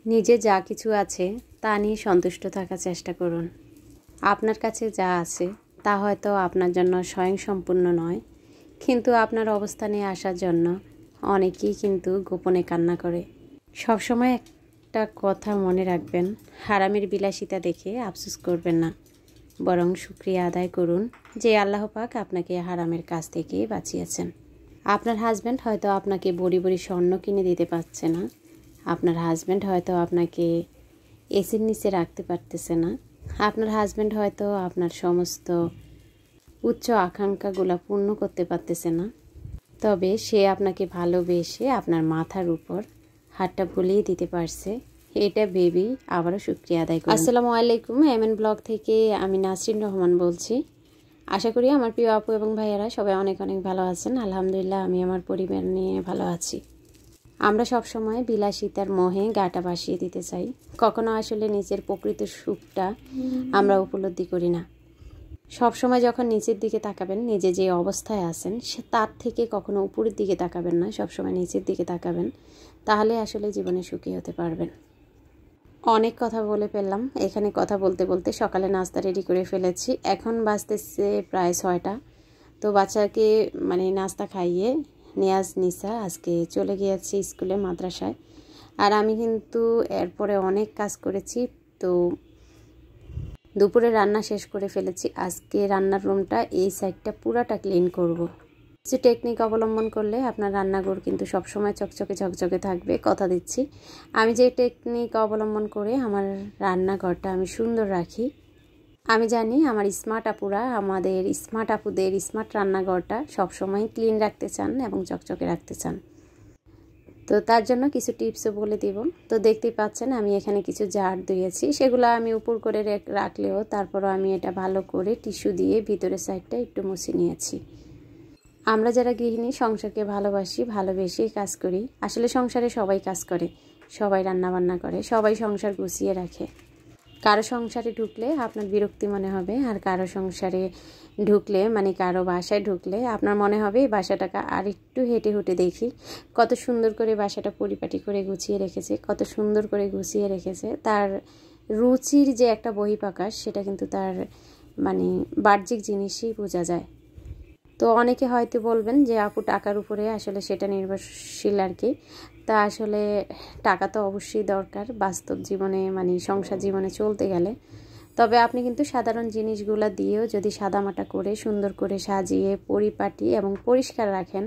নিজে যা কিছু আছে তা নিয়ে সন্তুষ্ট থাকার চেষ্টা করুন। আপনার কাছে যা আছে তা হয়তো আপনার জন্য স্বয়ংসম্পূর্ণ নয়, কিন্তু আপনার অবস্থানে আসার জন্য অনেকেই কিন্তু গোপনে কান্না করে। সবসময় একটা কথা মনে রাখবেন, হারামের বিলাসিতা দেখে আফসোস করবেন না, বরং শুকরিয়া আদায় করুন যে আল্লাহ পাক আপনাকে হারামের কাছ থেকে বাঁচিয়েছেন। আপনার হাজব্যান্ড হয়তো আপনাকে বড়ি বড়ি স্বর্ণ কিনে দিতে পারছে না, আপনার হাজব্যান্ড হয়তো আপনাকে এসির নিচে রাখতে পারতেছে না, আপনার হাজব্যান্ড হয়তো আপনার সমস্ত উচ্চ আকাঙ্ক্ষাগুলো পূর্ণ করতে পারতেছে না, তবে সে আপনাকে ভালোবেসে আপনার মাথার উপর হাতটা বুলিয়ে দিতে পারছে। এটা ভেবেই আবারও শুকরিয়া আদায় করুন। আসসালামু আলাইকুম, এমএন ব্লগ থেকে আমি নাসরিন রহমান বলছি। আশা করি আমার প্রিয় আপু এবং ভাইয়ারা সবাই অনেক অনেক ভালো আছেন। আলহামদুলিল্লাহ, আমি আমার পরিবার নিয়ে ভালো আছি। আমরা সব সময় বিলাসিতার মোহে গাটা ভাসিয়ে দিতে চাই, কখনো আসলে নিজের প্রকৃত সুখটা আমরা উপলব্ধি করি না। সব সময় যখন নিচের দিকে তাকাবেন, নিজে যে অবস্থায় আছেন সে তার থেকে কখনো উপরের দিকে তাকাবেন না, সব সময় নিচের দিকে তাকাবেন, তাহলে আসলে জীবনে সুখী হতে পারবেন। অনেক কথা বলে ফেললাম, এখানে কথা বলতে বলতে সকালে নাস্তা রেডি করে ফেলেছি। এখন বাজতেছে প্রায় 6টা। তো বাচ্চাকে নাস্তা খাইয়ে নিয়াজ নিসা আজকে চলে গিয়েছি স্কুলে, মাদ্রাসায়। আর আমি কিন্তু এরপরে অনেক কাজ করেছি। তো দুপুরে রান্না শেষ করে ফেলেছি। আজকে রান্নার রুমটা এই সাইডটা পুরাটা ক্লিন করব। কিছু টেকনিক অবলম্বন করলে আপনার রান্নাঘর কিন্তু সবসময় চকচকে ঝকঝকে থাকবে, কথা দিচ্ছি। আমি যে টেকনিক অবলম্বন করে আমার রান্নাঘরটা আমি সুন্দর রাখি, আমি জানি আমার স্মার্ট আপুরা আমাদের স্মার্ট আপুদের স্মার্ট রান্নাঘরটা সবসময় ক্লিন রাখতে চান এবং চকচকে রাখতে চান। তো তার জন্য কিছু টিপসও বলে দেব। তো দেখতেই পাচ্ছেন আমি এখানে কিছু জার ধুয়েছি, সেগুলো আমি উপর করে রাখলেও তারপরও আমি এটা ভালো করে টিস্যু দিয়ে ভিতরের সাইডটা একটু মুছে নিয়েছি। আমরা যারা গৃহিণী সংসারকে ভালোবাসি, ভালোবেসেই কাজ করি। আসলে সংসারে সবাই কাজ করে, সবাই রান্নাবান্না করে, সবাই সংসার গুছিয়ে রাখে। কারো সংসারে ঢুকলে আপনার বিরক্তি মনে হবে, আর কারো সংসারে ঢুকলে কারো বাসায় ঢুকলে আপনার মনে হবে এই বাসাটাকে আর একটু হেঁটে হুটে দেখি, কত সুন্দর করে বাসাটা পরিপাটি করে গুছিয়ে রেখেছে, কত সুন্দর করে গুছিয়ে রেখেছে। তার রুচির যে একটা বহিঃপ্রকাশ, সেটা কিন্তু তার বাহ্যিক জিনিসই বোঝা যায়। তো অনেকে হয়তো বলবেন যে আপু টাকার উপরে আসলে সেটা নির্ভরশীল আর কি। তা আসলে টাকা তো অবশ্যই দরকার বাস্তব জীবনে, সংসার জীবনে চলতে গেলে। তবে আপনি কিন্তু সাধারণ জিনিসগুলো দিয়েও যদি সাদামাটা করে সুন্দর করে সাজিয়ে পরিপাটি এবং পরিষ্কার রাখেন,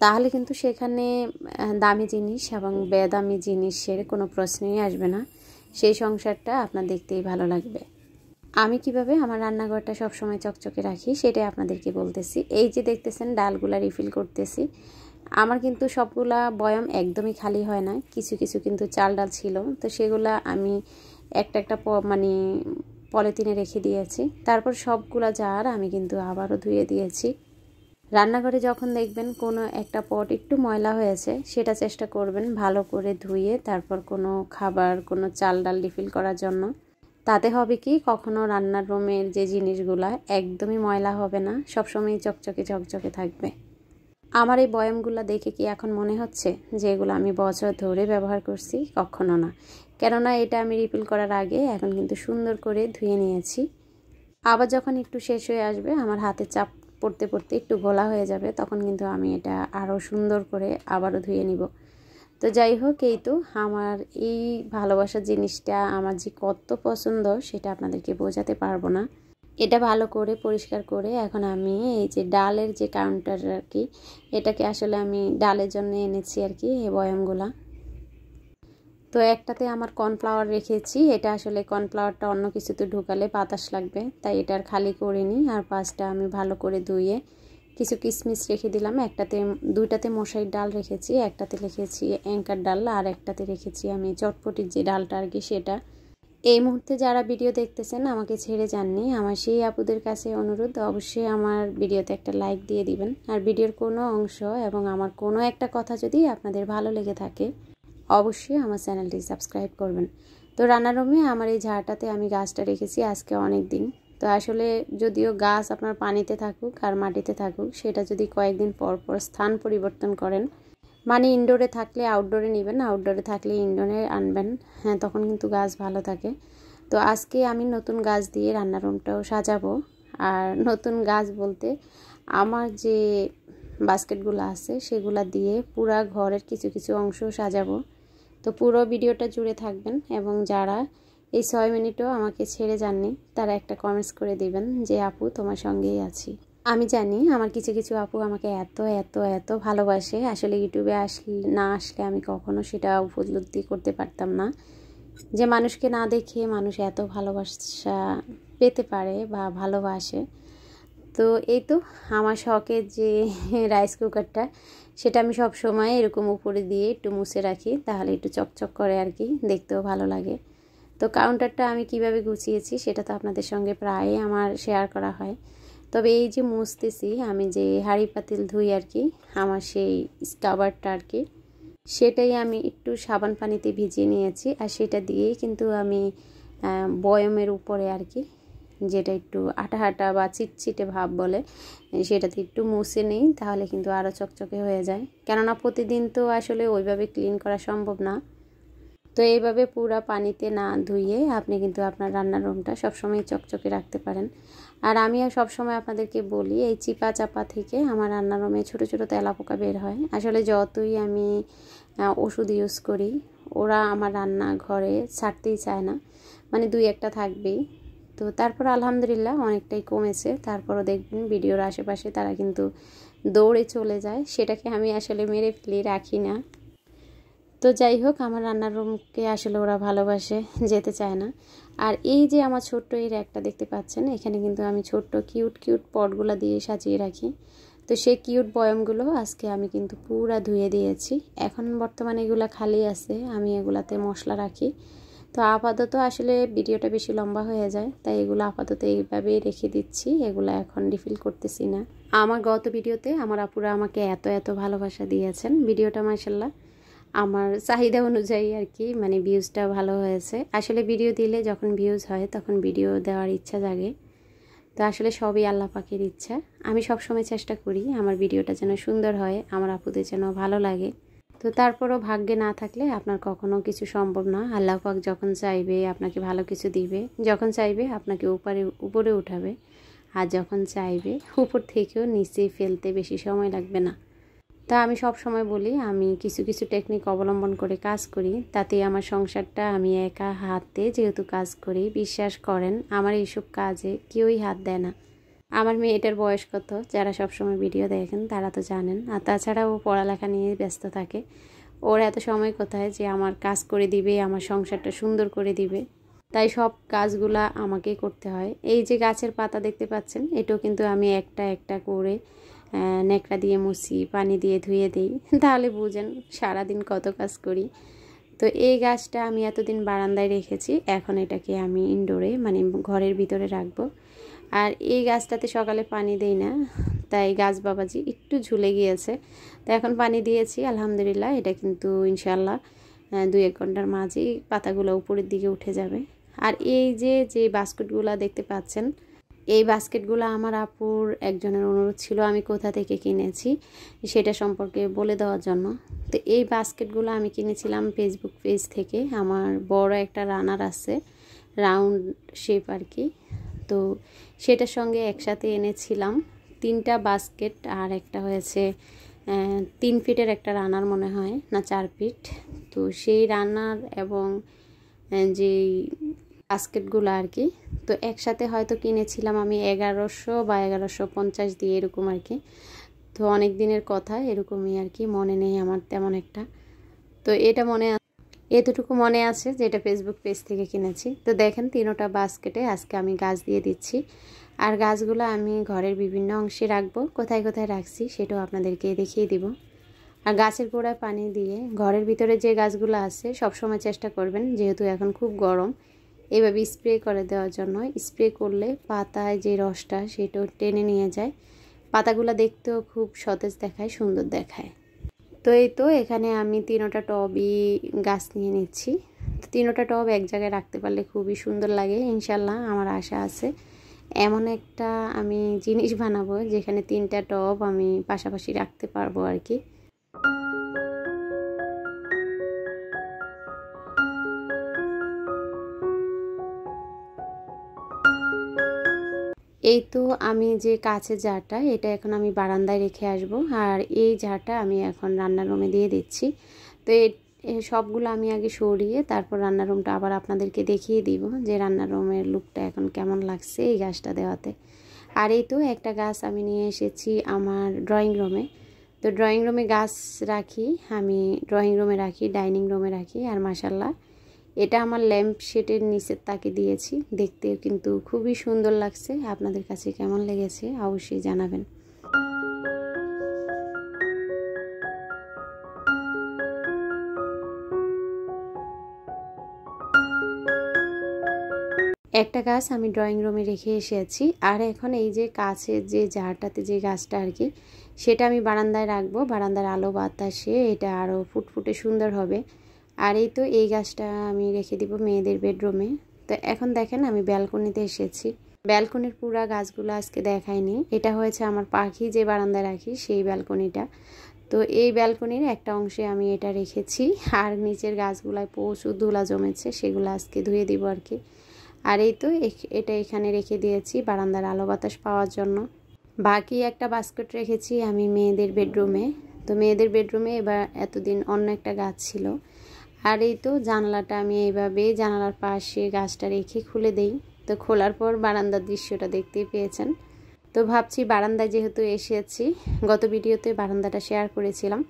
তাহলে কিন্তু সেখানে দামি জিনিস এবং বেদামি জিনিসের কোনো প্রশ্নই আসবে না। সেই সংসারটা আপনার দেখতেই ভালো লাগবে। আমি কিভাবে আমার রান্নাঘরটা সবসময় চকচকে রাখি সেটাই আপনাদেরকে বলতেছি। এই যে দেখতেছেন ডালগুলা রিফিল করতেছি। আমার কিন্তু সবগুলা বয়াম একদমই খালি হয় না, কিছু কিছু কিন্তু চাল ডাল ছিল, তো সেগুলা আমি একটা একটা পলিথিনে রেখে দিয়েছি। তারপর সবগুলা জার আমি কিন্তু আবারও ধুয়ে দিয়েছি। রান্নাঘরে যখন দেখবেন কোনো একটা পট একটু ময়লা হয়েছে, সেটা চেষ্টা করবেন ভালো করে ধুয়ে তারপর কোনো খাবার, কোনো চাল ডাল রিফিল করার জন্য। তাতে হবে কি, কখনো রান্নার রুমের যে জিনিসগুলা একদমই ময়লা হবে না, সবসময় চকচকে ঝকঝকে থাকবে। আমার এই বয়ামগুলো দেখে কি এখন মনে হচ্ছে যে এগুলো আমি বছর ধরে ব্যবহার করছি? কখনো না। কেননা এটা আমি রিফিল করার আগে এখন কিন্তু সুন্দর করে ধুয়ে নিয়েছি। আবার যখন একটু শেষ হয়ে আসবে, আমার হাতে চাপ পড়তে পড়তে একটু ঘোলা হয়ে যাবে, তখন কিন্তু আমি এটা আরও সুন্দর করে আবারও ধুয়ে নিব। তো যাই হোক, এই তো আমার এই ভালোবাসার জিনিসটা আমার যে কত পছন্দ সেটা আপনাদেরকে বোঝাতে পারবো না। এটা ভালো করে পরিষ্কার করে এখন আমি এই যে ডালের যে কাউন্টার আর কি, এটাকে আসলে আমি ডালের জন্য এনেছি আর কি, এই বয়ামগুলা। তো একটাতে আমার কর্নফ্লাওয়ার রেখেছি, এটা আসলে কর্নফ্লাওয়ারটা অন্য কিছুতে ঢুকালে বাতাস লাগবে, তাই এটা আর খালি করিনি। আর পাঁচটা আমি ভালো করে ধুয়ে কিছু কিশমিশ রেখে দিলাম। দুইটাতে মশারির ডাল রেখেছি, একটাতে রেখেছি অ্যাঙ্কার ডাল, আর একটাতে রেখেছি আমি চটপটির যে ডালটা আর কি সেটা। এই মুহূর্তে যারা ভিডিও দেখতেছেন আমাকে ছেড়ে যাননি, আমার সেই আপুদের কাছে অনুরোধ, অবশ্যই আমার ভিডিওতে একটা লাইক দিয়ে দিবেন। আর ভিডিওর কোনো অংশ এবং আমার কোনো একটা কথা যদি আপনাদের ভালো লেগে থাকে, অবশ্যই আমার চ্যানেলটি সাবস্ক্রাইব করবেন। তো রান্নার রুমে আমার এই ঝাড়টাতে আমি গাছটা রেখেছি আজকে অনেক দিন। তো আসলে যদিও গাছ আপনার পানিতে থাকুক আর মাটিতে থাকুক, সেটা যদি কয়েকদিন পর পর স্থান পরিবর্তন করেন, মানে ইনডোরে থাকলে আউটডোরে নেবেন, আউটডোরে থাকলে ইনডোরে আনবেন। হ্যাঁ, তখন কিন্তু গাছ ভালো থাকে। তো আজকে আমি নতুন গাছ দিয়ে রান্নার রুমটাও সাজাবো। আর নতুন গাছ বলতে আমার যে বাস্কেটগুলো আছে সেগুলা দিয়ে পুরা ঘরের কিছু কিছু অংশ সাজাবো। তো পুরো ভিডিওটা জুড়ে থাকবেন, এবং যারা এই 6 মিনিটও আমাকে ছেড়ে যাননি তারা একটা কমেন্টস করে দিবেন যে আপু তোমার সঙ্গেই আছি। আমি জানি আমার কিছু কিছু আপু আমাকে এত এত এত ভালোবাসে, আসলে ইউটিউবে না আসলে আমি কখনো সেটা উপলব্ধি করতে পারতাম না যে মানুষকে না দেখে মানুষ এত ভালোবাসা পেতে পারে বা ভালোবাসে। তো এই তো আমার শখের যে রাইস কুকারটা, সেটা আমি সব সময় এরকম উপরে দিয়ে একটু মুছে রাখি, তাহলে একটু চকচক করে আর কি, দেখতেও ভালো লাগে। তো কাউন্টারটা আমি কিভাবে গুছিয়েছি সেটা তো আপনাদের সঙ্গে প্রায় আমার শেয়ার করা হয়। তবে এই যে মুছতেছি আমি, যে হাঁড়ি পাতিল ধুই আর কি, আমার সেই স্কাবারটা আর কি, সেটাই আমি একটু সাবান পানিতে ভিজিয়ে নিয়েছি। আর সেটা দিয়েই কিন্তু আমি বয়মের উপরে আর কি, যেটা একটু আটা আটা বা চিটচিটে ভাব বলে, সেটাতে একটু মুছে নিই, তাহলে কিন্তু আরও চকচকে হয়ে যায়। কেননা প্রতিদিন তো আসলে ওইভাবে ক্লিন করা সম্ভব না। তো এইভাবে পুরা পানিতে না ধুইয়ে আপনি কিন্তু আপনার রান্নার রুমটা সবসময় চকচকে রাখতে পারেন। আর আমিও সবসময় আপনাদেরকে বলি, এই চিপা চাপা থেকে আমার রান্নার রুমে ছোটো ছোটো তেলাপোকা বের হয়। আসলে যতই আমি ওষুধ ইউজ করি, ওরা আমার রান্নাঘরে ছাড়তেই চায় না, মানে 2-1টা থাকবেই। তো তারপর আলহামদুলিল্লাহ অনেকটাই কমেছে। তারপরও দেখবেন ভিডিওর আশেপাশে তারা কিন্তু দৌড়ে চলে যায়, সেটাকে আমি আসলে মেরে ফেলে রাখি না। তো যাই হোক, আমার রান্নার রুমকে আসলে ওরা ভালোবাসে, যেতে চায় না। আর এই যে আমার ছোট্ট এই র্যাকটা দেখতে পাচ্ছেন, এখানে কিন্তু আমি ছোট্ট কিউট কিউট পটগুলো দিয়ে সাজিয়ে রাখি। তো সেই কিউট বয়ামগুলো আজকে আমি কিন্তু পুরা ধুয়ে দিয়েছি। এখন বর্তমানে এগুলো খালি আছে, আমি এগুলাতে মশলা রাখি। তো আপাতত আসলে ভিডিওটা বেশি লম্বা হয়ে যায়, তাই এগুলো আপাতত এইভাবেই রেখে দিচ্ছি, এগুলো এখন রিফিল করতেছি না। আমার গত ভিডিওতে আমার আপুরা আমাকে এত এত ভালোবাসা দিয়েছেন, ভিডিওটা মাশাআল্লাহ আমার চাহিদা অনুযায়ী আর কি, মানে ভিউজটা ভালো হয়েছে। আসলে ভিডিও দিলে যখন ভিউজ হয় তখন ভিডিও দেওয়ার ইচ্ছা জাগে। তো আসলে সবই আল্লাহ পাকের ইচ্ছা। আমি সবসময় চেষ্টা করি আমার ভিডিওটা যেন সুন্দর হয়, আমার আপুদের যেন ভালো লাগে। তো তারপরও ভাগ্যে না থাকলে আপনার কখনো কিছু সম্ভব না। আল্লাহ পাক যখন চাইবে আপনাকে ভালো কিছু দিবে, যখন চাইবে আপনাকে উপরে উঠাবে, আর যখন চাইবে উপর থেকেও নিচে ফেলতে বেশি সময় লাগবে না। তা আমি সব সময় বলি, আমি কিছু কিছু টেকনিক অবলম্বন করে কাজ করি, তাতে আমার সংসারটা আমি একা হাতে যেহেতু কাজ করি, বিশ্বাস করেন আমার এইসব কাজে কেউই হাত দেয় না। আমার মেয়েটার বয়স কত, যারা সব সময় ভিডিও দেখেন তারা তো জানেন। আর তাছাড়া ও পড়ালেখা নিয়ে ব্যস্ত থাকে, ওর এত সময় কোথায় যে আমার কাজ করে দিবে, আমার সংসারটা সুন্দর করে দিবে। তাই সব কাজগুলা আমাকেই করতে হয়। এই যে গাছের পাতা দেখতে পাচ্ছেন, এটাও কিন্তু আমি একটা একটা করে ন্যাকড়া দিয়ে মুছি, পানি দিয়ে ধুয়ে দিই, তাহলে বুঝেন সারাদিন কত কাজ করি। তো এই গাছটা আমি এতদিন বারান্দায় রেখেছি, এখন এটাকে আমি ইনডোরে মানে ঘরের ভিতরে রাখবো। আর এই গাছটাতে সকালে পানি দেই না, তাই গাছ বাবাজি একটু ঝুলে গিয়েছে। তো এখন পানি দিয়েছি আলহামদুলিল্লাহ, এটা কিন্তু ইনশাল্লাহ 2-1 ঘন্টার মাঝেই পাতাগুলো উপরের দিকে উঠে যাবে। আর এই যে বাস্কেটগুলো দেখতে পাচ্ছেন, এই বাস্কেটগুলো আমার আপুর একজনের অনুরোধ ছিল আমি কোথা থেকে কিনেছি সেটা সম্পর্কে বলে দেওয়ার জন্য। তো এই বাস্কেটগুলো আমি কিনেছিলাম ফেসবুক পেজ থেকে। আমার বড় একটা রানার আছে, রাউন্ড শেপ আর কি, তো সেটার সঙ্গে একসাথে এনেছিলাম 3টা বাস্কেট। আর একটা হয়েছে 3 ফিটের একটা রানার মনে হয়, না 4 ফিট। তো সেই রানার এবং যেই বাস্কেটগুলো আর কি, তো একসাথে হয়তো কিনেছিলাম আমি 1100 বা 1150 দিয়ে এরকম আর কি। তো অনেক দিনের কথা, এরকমই আর কি, মনে নেই আমার তেমন একটা। তো এটা এতটুকু মনে আছে যে এটা ফেসবুক পেজ থেকে কিনেছি। তো দেখেন 3টা বাস্কেটে আজকে আমি গাছ দিয়ে দিচ্ছি। আর গাছগুলো আমি ঘরের বিভিন্ন অংশে রাখবো, কোথায় কোথায় রাখছি সেটাও আপনাদেরকে দেখিয়ে দিব। আর গাছের গোড়ায় পানি দিয়ে ঘরের ভিতরে যে গাছগুলো আছে সবসময় চেষ্টা করবেন, যেহেতু এখন খুব গরম, এইভাবে স্প্রে করে দেওয়ার জন্য। স্প্রে করলে পাতায় যে রসটা সেটাও টেনে নিয়ে যায়, পাতাগুলো দেখতেও খুব সতেজ দেখায়, সুন্দর দেখায়। তো এই তো এখানে আমি 3টা টবই গাছ নিয়ে নিচ্ছি। তো 3টা টব এক জায়গায় রাখতে পারলে খুবই সুন্দর লাগে ইনশাল্লাহ। আমার আশা আছে এমন একটা আমি জিনিস বানাবো যেখানে 3টা টব আমি পাশাপাশি রাখতে পারবো আর কি। এই তো আমি যে কাঁচের জারটা এটা এখন আমি বারান্দায় রেখে আসব, আর এই জারটা আমি এখন রান্নার রুমে দিয়ে দিচ্ছি। তো সবগুলো আমি আগে সরিয়ে তারপর রান্নার রুমটা আবার আপনাদেরকে দেখিয়ে দিব যে রান্নার রুমের লুকটা এখন কেমন লাগছে এই গাছটা দেওয়াতে। আর এই তো একটা গাছ আমি নিয়ে এসেছি আমার ড্রয়িং রুমে। তো ড্রয়িং রুমে গাছ রাখি, আমি ড্রয়িং রুমে রাখি, ডাইনিং রুমে রাখি। আর মাশাল্লাহ এটা আমার ল্যাম্প শেডের নিচের তাকে দিয়েছি, দেখতে কিন্তু খুবই সুন্দর লাগছে। আপনাদের কাছে কেমন লেগেছে অবশ্যই জানাবেন। একটা গাছ আমি ড্রয়িং রুমে রেখে এসেছি, আর এখন এই যে কাছের যে জারটাতে যে গাছটা আর কি সেটা আমি বারান্দায় রাখবো। বারান্দার আলো বাতাসে এটা আরও ফুটফুটে সুন্দর হবে। আর এই তো এই গাছটা আমি রেখে দিব মেয়েদের বেডরুমে। তো এখন দেখেন আমি ব্যালকনিতে এসেছি। ব্যালকনির পুরা গাছগুলো আজকে দেখাইনি, এটা হয়েছে আমার পাখি যে বারান্দায় রাখি সেই ব্যালকনিটা। তো এই ব্যালকনির একটা অংশে আমি এটা রেখেছি, আর নিচের গাছগুলায় প্রচুর ধুলা জমেছে, সেগুলো আজকে ধুয়ে দিব আর কি। আর এই তো এটা এখানে রেখে দিয়েছি বারান্দার আলো বাতাস পাওয়ার জন্য। বাকি একটা বাস্কেট রেখেছি আমি মেয়েদের বেডরুমে। তো মেয়েদের বেডরুমে এবার এতদিন অন্য একটা গাছ ছিল। আর এই তো জানালাটা আমি এইভাবে জানালার পাশে গাছটা রেখে খুলে দেই। তো খোলার পর বারান্দার দৃশ্যটা দেখতেই পেয়েছেন। তো ভাবছি বারান্দায় যেহেতু এসেছি, গত ভিডিওতে বারান্দাটা শেয়ার করেছিলাম,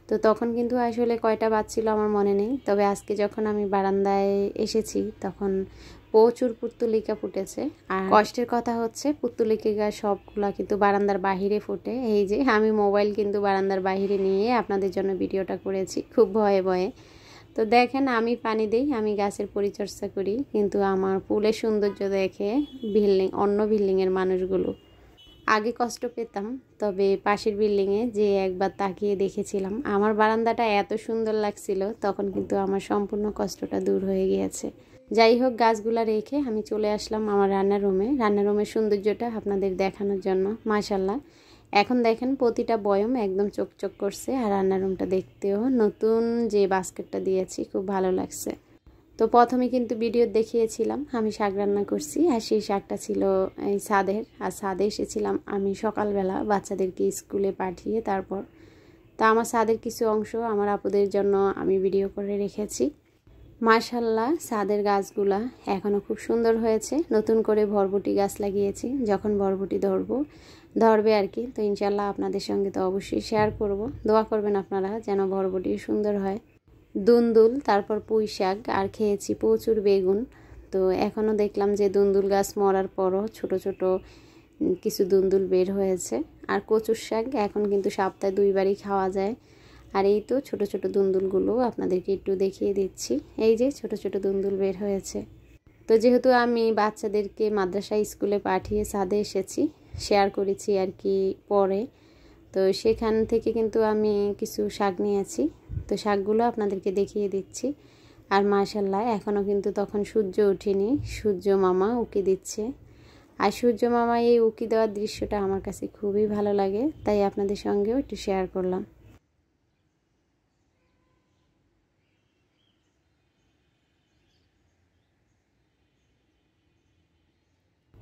তো তখন কিন্তু আসলে কয়টা বাজছিল আমার মনে নেই। তবে আজকে যখন আমি বারান্দায় এসেছি তখন প্রচুর পুত্তলিকা ফুটেছে। আর কষ্টের কথা হচ্ছে পুত্তলিকা সবগুলা কিন্তু বারান্দার বাহিরে ফোটে। এই যে আমি মোবাইল কিন্তু বারান্দার বাহিরে নিয়ে আপনাদের জন্য ভিডিওটা করেছি খুব ভয়ে ভয়ে। তো দেখেন আমি পানি দিই, আমি গাছের পরিচর্যা করি, কিন্তু আমার ফুলের সৌন্দর্য দেখে অন্য বিল্ডিংয়ের মানুষগুলো আগে কষ্ট পেতাম। তবে পাশের বিল্ডিংয়ে যে একবার তাকিয়ে দেখেছিলাম আমার বারান্দাটা এত সুন্দর লাগছিল, তখন কিন্তু আমার সম্পূর্ণ কষ্টটা দূর হয়ে গিয়েছে। যাই হোক, গাছগুলা রেখে আমি চলে আসলাম আমার রান্নার রুমে। রান্নার রুমের সৌন্দর্যটা আপনাদের দেখানোর জন্য। মাশাল্লাহ এখন দেখেন প্রতিটা বয়ম একদম চকচক করছে, আর রান্নার রুমটা দেখতেও নতুন যে বাস্কেটটা দিয়েছি খুব ভালো লাগছে। তো প্রথমে কিন্তু ভিডিও দেখিয়েছিলাম আমি শাক রান্না করছি, আর সেই শাকটা ছিল এই ছাদের। আর ছাদে এসেছিলাম আমি সকালবেলা বাচ্চাদেরকে স্কুলে পাঠিয়ে তারপর। তা আমার ছাদের কিছু অংশ আমার আপুদের জন্য আমি ভিডিও করে রেখেছি। মাশাল্লাহ ছাদের গাছগুলা এখনও খুব সুন্দর হয়েছে। নতুন করে বরবটি গাছ লাগিয়েছি, যখন বরবটি ধরবে আর কি, তো ইনশাল্লাহ আপনাদের সঙ্গে তো অবশ্যই শেয়ার করব। দোয়া করবেন আপনারা যেন বরবটি সুন্দর হয়। দুন্দুল, তারপর পুঁই শাক, আর খেয়েছি প্রচুর বেগুন। তো এখনও দেখলাম যে দুন্দুল গাছ মরার পরও ছোট ছোট কিছু দুন্দুল বের হয়েছে। আর কচুর শাক এখন কিন্তু সপ্তাহে 2 বারই খাওয়া যায়। আর এই তো ছোট ছোট দুন্দুলগুলো আপনাদেরকে একটু দেখিয়ে দিচ্ছি। এই যে ছোট ছোট দুন্দুল বের হয়েছে। তো যেহেতু আমি বাচ্চাদেরকে মাদ্রাসা স্কুলে পাঠিয়ে ছাদে এসেছি, শেয়ার করেছি আর কি পরে, তো সেখান থেকে কিন্তু আমি কিছু শাক নিয়েছি। তো শাকগুলো আপনাদেরকে দেখিয়ে দিচ্ছি। আর মাশাল্লাহ এখনও কিন্তু তখন সূর্য ওঠেনি, সূর্য মামা উকি দিচ্ছে। আর সূর্য মামা এই উকি দেওয়ার দৃশ্যটা আমার কাছে খুবই ভালো লাগে, তাই আপনাদের সঙ্গেও একটু শেয়ার করলাম।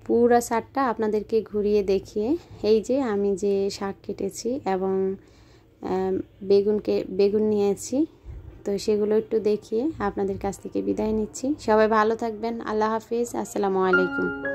পুরো ছাদটা আপনাদেরকে ঘুরিয়ে দেখিয়ে এই যে আমি যে শাক কেটেছি এবং বেগুন নিয়েছি, তো সেগুলো একটু দেখিয়ে আপনাদের কাছ থেকে বিদায় নিচ্ছি। সবাই ভালো থাকবেন। আল্লাহ হাফিজ। আসসালামু আলাইকুম।